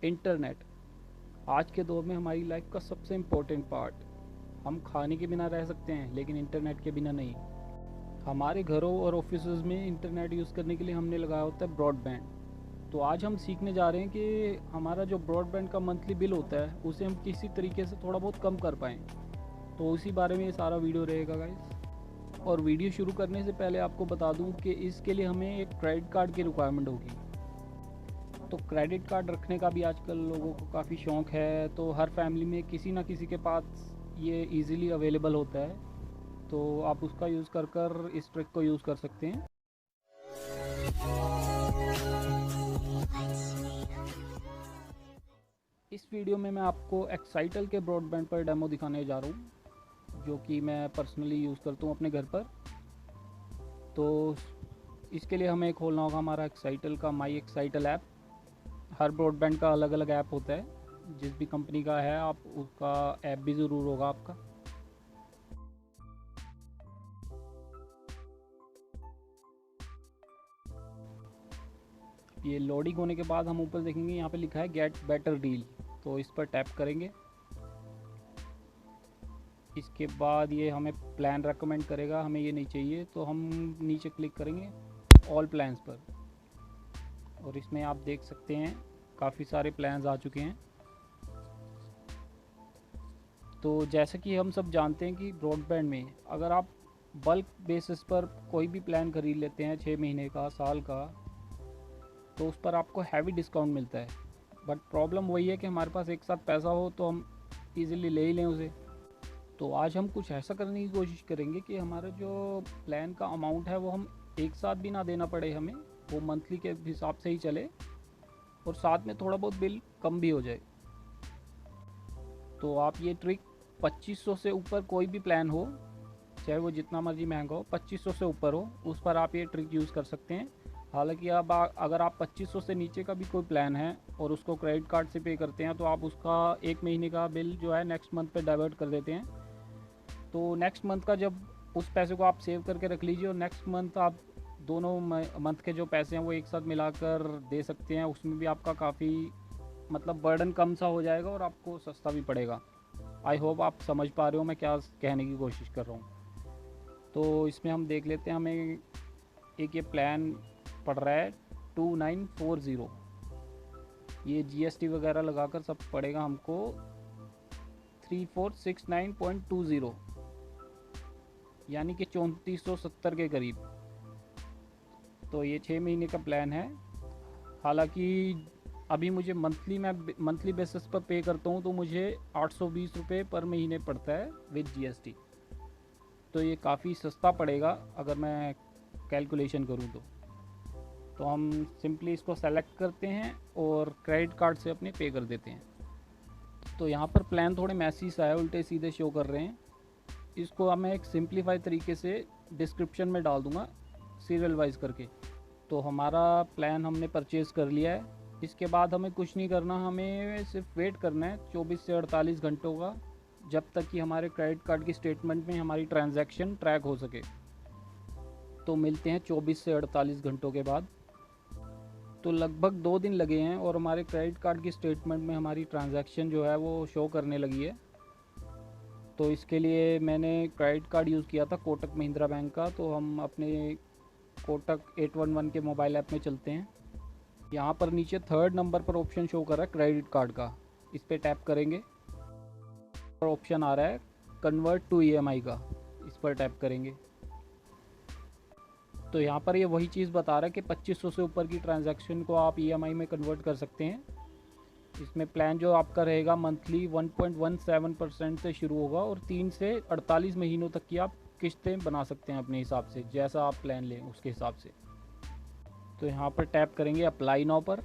Internet आज के दौर में हमारी लाइफ का सबसे इम्पोर्टेंट पार्ट। हम खाने के बिना रह सकते हैं लेकिन इंटरनेट के बिना नहीं। हमारे घरों और ऑफिसेज में इंटरनेट यूज़ करने के लिए हमने लगाया होता है ब्रॉडबैंड। तो आज हम सीखने जा रहे हैं कि हमारा जो ब्रॉडबैंड का मंथली बिल होता है उसे हम किसी तरीके से थोड़ा बहुत कम कर पाएँ। तो उसी बारे में ये सारा वीडियो रहेगा गाइस। और वीडियो शुरू करने से पहले आपको बता दूं कि इसके लिए हमें एक क्रेडिट कार्ड की रिक्वायरमेंट होगी। तो क्रेडिट कार्ड रखने का भी आजकल लोगों को काफ़ी शौक़ है, तो हर फैमिली में किसी ना किसी के पास ये इजीली अवेलेबल होता है। तो आप उसका यूज़ कर कर इस ट्रिक को यूज़ कर सकते हैं। इस वीडियो में मैं आपको एक्साइटल के ब्रॉडबैंड पर डेमो दिखाने जा रहा हूँ, जो कि मैं पर्सनली यूज़ करता हूँ अपने घर पर। तो इसके लिए हमें खोलना होगा हमारा एक्साइटल का माई एक्साइटल ऐप। हर ब्रॉडबैंड का अलग अलग ऐप होता है, जिस भी कंपनी का है आप उसका ऐप भी ज़रूर होगा आपका। ये लोडिंग होने के बाद हम ऊपर देखेंगे यहाँ पे लिखा है गेट बेटर डील, तो इस पर टैप करेंगे। इसके बाद ये हमें प्लान रेकमेंड करेगा, हमें ये नहीं चाहिए तो हम नीचे क्लिक करेंगे ऑल प्लान्स पर। और इसमें आप देख सकते हैं काफ़ी सारे प्लान्स आ चुके हैं। तो जैसे कि हम सब जानते हैं कि ब्रॉडबैंड में अगर आप बल्क बेसिस पर कोई भी प्लान खरीद लेते हैं 6 महीने का, साल का, तो उस पर आपको हैवी डिस्काउंट मिलता है। बट प्रॉब्लम वही है कि हमारे पास एक साथ पैसा हो तो हम इजीली ले ही लें उसे। तो आज हम कुछ ऐसा करने की कोशिश करेंगे कि हमारा जो प्लान का अमाउंट है वो हम एक साथ भी ना देना पड़े, हमें वो मंथली के हिसाब से ही चले और साथ में थोड़ा बहुत बिल कम भी हो जाए। तो आप ये ट्रिक 2500 से ऊपर कोई भी प्लान हो, चाहे वो जितना मर्जी महंगा हो, 2500 से ऊपर हो, उस पर आप ये ट्रिक यूज़ कर सकते हैं। हालांकि अब अगर आप 2500 से नीचे का भी कोई प्लान है और उसको क्रेडिट कार्ड से पे करते हैं तो आप उसका एक महीने का बिल जो है नेक्स्ट मंथ पे डाइवर्ट कर देते हैं। तो नेक्स्ट मंथ का जब उस पैसे को आप सेव करके रख लीजिए और नेक्स्ट मंथ आप दोनों मंथ के जो पैसे हैं वो एक साथ मिलाकर दे सकते हैं। उसमें भी आपका काफ़ी मतलब बर्डन कम सा हो जाएगा और आपको सस्ता भी पड़ेगा। आई होप आप समझ पा रहे हो मैं क्या कहने की कोशिश कर रहा हूँ। तो इसमें हम देख लेते हैं, हमें एक ये प्लान पड़ रहा है 2940। ये जीएसटी वगैरह लगाकर सब पड़ेगा हमको 3469.20, यानी कि 3470 के करीब। तो ये 6 महीने का प्लान है। हालांकि अभी मुझे मंथली बेसिस पर पे करता हूँ तो मुझे 820 रुपये पर महीने पड़ता है विद जीएसटी। तो ये काफ़ी सस्ता पड़ेगा अगर मैं कैलकुलेशन करूँ तो हम सिंपली इसको सेलेक्ट करते हैं और क्रेडिट कार्ड से अपने पे कर देते हैं। तो यहाँ पर प्लान थोड़े मैसी सा है, उल्टे सीधे शो कर रहे हैं। इसको मैं एक सिंप्लीफाई तरीके से डिस्क्रिप्शन में डाल दूँगा सीरियल वाइज करके। तो हमारा प्लान हमने परचेज़ कर लिया है। इसके बाद हमें कुछ नहीं करना, हमें सिर्फ वेट करना है 24 से 48 घंटों का, जब तक कि हमारे क्रेडिट कार्ड की स्टेटमेंट में हमारी ट्रांजैक्शन ट्रैक हो सके। तो मिलते हैं 24 से 48 घंटों के बाद। तो लगभग 2 दिन लगे हैं और हमारे क्रेडिट कार्ड की स्टेटमेंट में हमारी ट्रांजैक्शन जो है वो शो करने लगी है। तो इसके लिए मैंने क्रेडिट कार्ड यूज़ किया था कोटक महिंद्रा बैंक का। तो हम अपने कोटक 811 के मोबाइल ऐप में चलते हैं। यहाँ पर नीचे 3rd नंबर पर ऑप्शन शो कर रहा है क्रेडिट कार्ड का, इस पर टैप करेंगे और ऑप्शन आ रहा है कन्वर्ट टू ईएमआई का, इस पर टैप करेंगे। तो यहाँ पर ये वही चीज़ बता रहा है कि 2500 से ऊपर की ट्रांजैक्शन को आप ईएमआई में कन्वर्ट कर सकते हैं। इसमें प्लान जो आपका रहेगा मंथली 1.17% से शुरू होगा और 3 से 48 महीनों तक की आप किस्तें बना सकते हैं अपने हिसाब से, जैसा आप प्लान लें उसके हिसाब से। तो यहाँ पर टैप करेंगे अप्लाई नाउ पर।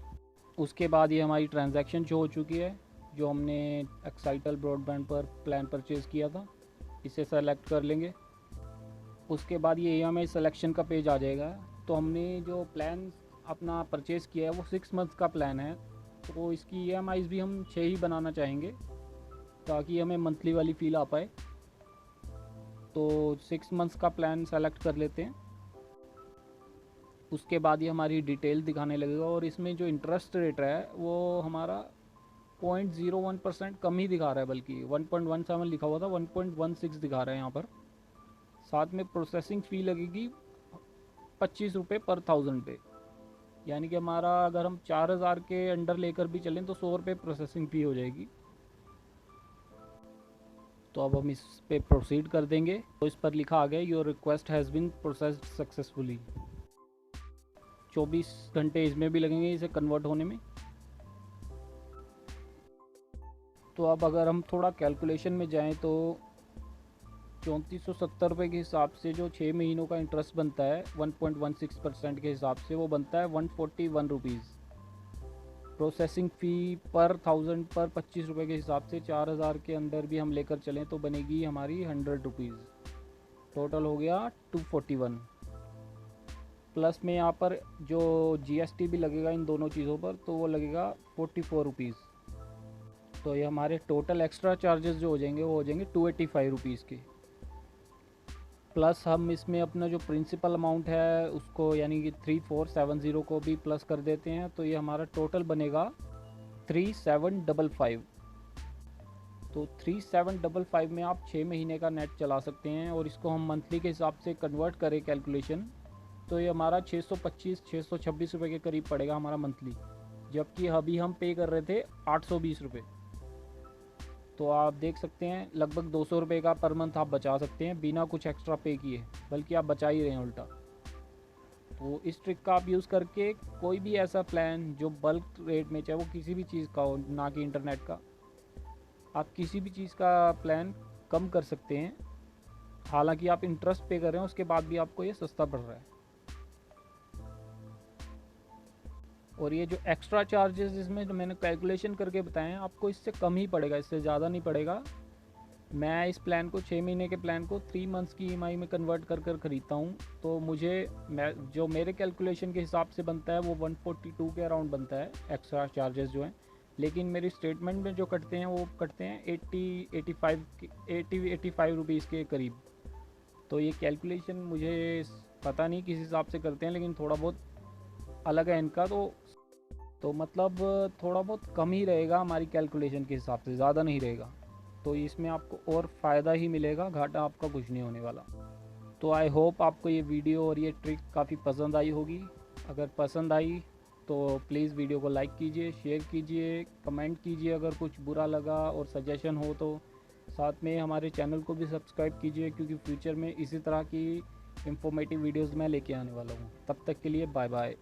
उसके बाद ये हमारी ट्रांजैक्शन शो हो चुकी है जो हमने एक्साइटल ब्रॉडबैंड पर प्लान परचेज़ किया था। इसे सेलेक्ट कर लेंगे। उसके बाद ये ईएमआई सिलेक्शन का पेज आ जाएगा। तो हमने जो प्लान अपना परचेज़ किया है वो 6 मंथ का प्लान है, तो इसकी ईएमआईज़ भी हम 6 ही बनाना चाहेंगे ताकि हमें मंथली वाली फील आ पाए। तो 6 मंथ्स का प्लान सेलेक्ट कर लेते हैं। उसके बाद ये हमारी डिटेल दिखाने लगेगा और इसमें जो इंटरेस्ट रेट है वो हमारा 0.01% कम ही दिखा रहा है, बल्कि 1.17 लिखा हुआ था 1.16 दिखा रहा है यहाँ पर। साथ में प्रोसेसिंग फ़ी लगेगी 25 रुपये पर 1000 पे, यानी कि हमारा अगर हम 4000 के अंडर लेकर भी चलें तो 100 रुपये प्रोसेसिंग फ़ी हो जाएगी। तो अब हम इस पे प्रोसीड कर देंगे। तो इस पर लिखा आ गया your request has been processed successfully. 24 घंटे इसमें भी लगेंगे इसे कन्वर्ट होने में। तो अब अगर हम थोड़ा कैलकुलेशन में जाएं तो 3470 रुपये के हिसाब से जो 6 महीनों का इंटरेस्ट बनता है 1.16% के हिसाब से, वो बनता है 141 रुपीज़। प्रोसेसिंग फ़ी पर 1000 पर 25 रुपये के हिसाब से 4000 के अंदर भी हम लेकर चलें तो बनेगी हमारी 100 रुपीज़। टोटल हो गया 241। प्लस में यहाँ पर जो GST भी लगेगा इन दोनों चीज़ों पर, तो वो लगेगा 44 रुपीज़। तो ये हमारे टोटल एक्स्ट्रा चार्जेस जो हो जाएंगे वो हो जाएंगे 285 रुपीज़ के। प्लस हम इसमें अपना जो प्रिंसिपल अमाउंट है उसको यानी कि 3470 को भी प्लस कर देते हैं, तो ये हमारा टोटल बनेगा 3755। तो 3755 में आप 6 महीने का नेट चला सकते हैं, और इसको हम मंथली के हिसाब से कन्वर्ट करें कैलकुलेशन, तो ये हमारा 626 रुपये के करीब पड़ेगा हमारा मंथली, जबकि अभी हम पे कर रहे थे 820 रुपये। तो आप देख सकते हैं लगभग 200 रुपये का पर मंथ आप बचा सकते हैं बिना कुछ एक्स्ट्रा पे किए, बल्कि आप बचा ही रहे हैं उल्टा। तो इस ट्रिक का आप यूज़ करके कोई भी ऐसा प्लान जो बल्क रेट में, चाहे वो किसी भी चीज़ का हो, ना कि इंटरनेट का, आप किसी भी चीज़ का प्लान कम कर सकते हैं। हालांकि आप इंटरेस्ट पे कर रहे हैं, उसके बाद भी आपको ये सस्ता पड़ रहा है। और ये जो एक्स्ट्रा चार्जेस इसमें जो मैंने कैलकुलेशन करके बताए हैं, आपको इससे कम ही पड़ेगा, इससे ज़्यादा नहीं पड़ेगा। मैं इस प्लान को 6 महीने के प्लान को 3 मंथ्स की EMI में कन्वर्ट कर ख़रीदता हूँ, तो मुझे जो मेरे कैलकुलेशन के हिसाब से बनता है वो 142 के अराउंड बनता है एक्स्ट्रा चार्जेस जो हैं। लेकिन मेरी स्टेटमेंट में जो कटते हैं वो कटते हैं 85 रुपीज़ के करीब। तो ये कैलकुलेशन मुझे पता नहीं किस हिसाब से करते हैं, लेकिन थोड़ा बहुत अलग है इनका। तो मतलब थोड़ा बहुत कम ही रहेगा हमारी कैलकुलेशन के हिसाब से, ज़्यादा नहीं रहेगा। तो इसमें आपको और फ़ायदा ही मिलेगा, घाटा आपका कुछ नहीं होने वाला। तो आई होप आपको ये वीडियो और ये ट्रिक काफ़ी पसंद आई होगी। अगर पसंद आई तो प्लीज़ वीडियो को लाइक कीजिए, शेयर कीजिए, कमेंट कीजिए अगर कुछ बुरा लगा, और सजेशन हो तो साथ में हमारे चैनल को भी सब्सक्राइब कीजिए, क्योंकि फ्यूचर में इसी तरह की इंफॉर्मेटिव वीडियोज़ मैं लेके आने वाला हूँ। तब तक के लिए बाय बाय।